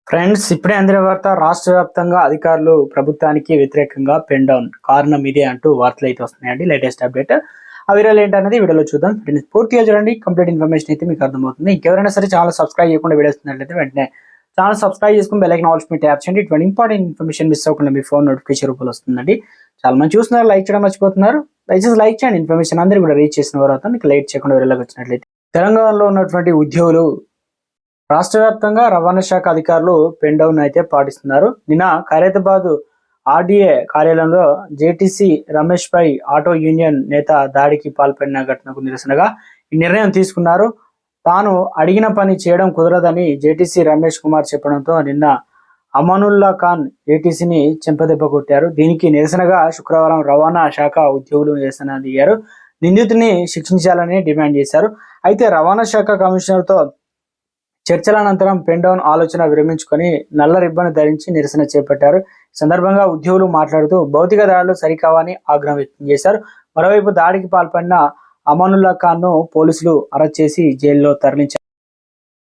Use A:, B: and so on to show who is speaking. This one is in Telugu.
A: ఫ్రెండ్స్, ఇప్పుడే అందిన వార్త. రాష్ట్ర వ్యాప్తంగా అధికారులు ప్రభుత్వానికి వ్యతిరేకంగా పెన్ డౌన్. కారణం ఇదే అంటూ వార్తలు అయితే వస్తున్నాయండి. Latest update. ఆ వీడియోలు ఏంటనేది వీడియోలో చూద్దాం. ఫ్రెండ్స్, పూర్తిగా చూడండి. కంప్లీట్ ఇన్ఫర్మేషన్ అయితే మీకు అర్థమవుతుంది. ఇంకెవరైనా సరే ఛానల్ సబ్స్క్రైబ్ చేయకుండా వీడియో వస్తున్నట్లయితే వెంటనే ఛానల్ సబ్స్క్రైబ్ చేసుకుని బెల్ ఐకాన్ ఆల్ మీద ట్యాప్ చేయండి. ఇటువంటి ఇంపార్టెంట్ ఇన్ఫర్మేషన్ మిస్ అవ్వకుండా మీ ఫోన్ నోటిఫికేషన్ రూపంలో వస్తుందండి. చాలా మంది చూస్తున్నారు, లైక్ చేయడం మర్చిపోతున్నారు. దయచేసి లైక్ చేయండి. ఇన్ఫర్మేషన్ అందరూ కూడా రీచ్ చేసిన తర్వాత మీకు లైట్ చేయకుండా వీడియోలోకి వచ్చినట్లయితే తెలంగాణలో ఉన్నటువంటి ఉద్యోగులు రాష్ట్ర వ్యాప్తంగా రవాణా శాఖ అధికారులు పెన్ డౌన్ అయితే పాటిస్తున్నారు. నిన్న ఖైరతాబాద్ ఆర్డీఏ కార్యాలయంలో జేటీసీ రమేష్ పై ఆటో యూనియన్ నేత దాడికి పాల్పడిన ఘటనకు నిరసనగా ఈ నిర్ణయం తీసుకున్నారు. తాను అడిగిన పని చేయడం కుదరదని జేటీసీ రమేష్ కుమార్ చెప్పడంతో నిన్న అమానుల్లా ఖాన్ జేటీసీని చెంపదెబ్బ కొట్టారు. దీనికి నిరసనగా శుక్రవారం రవాణా శాఖ ఉద్యోగులు నిరసన దిగారు. నిందితుడిని శిక్షించాలని డిమాండ్ చేశారు. అయితే రవాణా శాఖ కమిషనర్తో చర్చల అనంతరం పెన్ డౌన్ ఆలోచన విరమించుకొని నల్ల రిబ్బన్ ధరించి నిరసన చేపట్టారు. ఈ సందర్భంగా ఉద్యోగులు మాట్లాడుతూ భౌతిక దాడులు సరికావని ఆగ్రహం వ్యక్తం చేశారు. మరోవైపు దాడికి పాల్పడిన అమానుల్లా ఖాన్ ను పోలీసులు అరెస్ట్ చేసి జైల్లో తరలించారు.